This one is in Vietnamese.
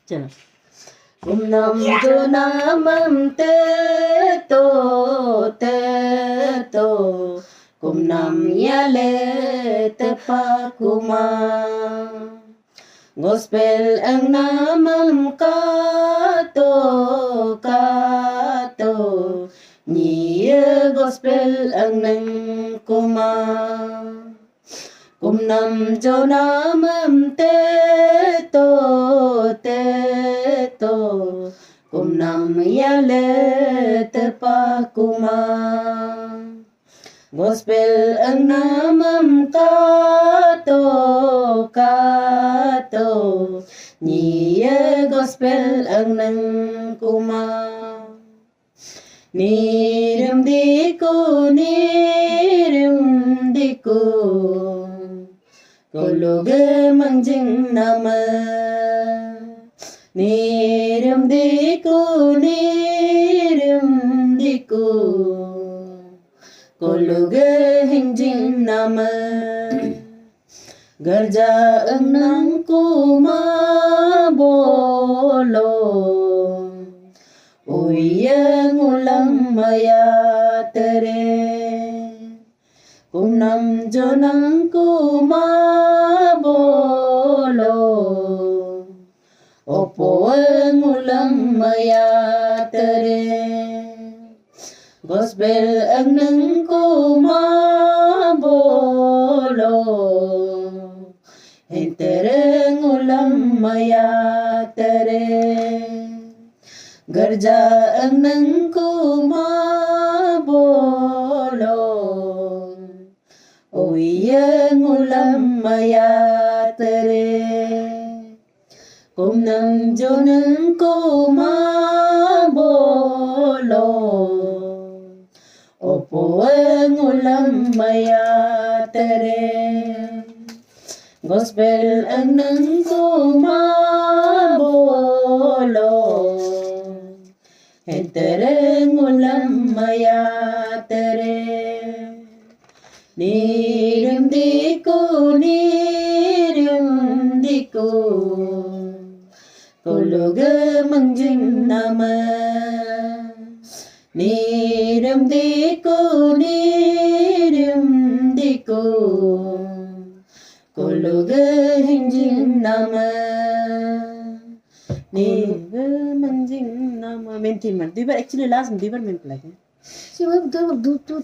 चलो Nam jo namam te to kum nam yale te pa kuma gospel ang namam ka to niya gospel ang nang kuma kum nam jo namam te to kum nam yale te pa kuma gospel ang namam ka to niya gospel ang nang kuma nirim di ko kuluge mangjing nama nirim di ko kuluge hingjing nama garja ang nang kuma bolo uyang ulang maya tere kum nam jo nang kuma bolo opo ang ulang maya tere gospel ang nang kuma bolo entereng ulang maya tere garja ang nang kuma bolo uyang ulang maya tere kum nam jo nang kuma bolo opo ang ulang maya tere gospel ang nang kuma bolo entereng ulang maya tere nirim di ko kuluge mangjing nama nirim di ko kuluge hingjing nama mangjing nama maintain man. Actually last 2 bar main lagi. Si web tu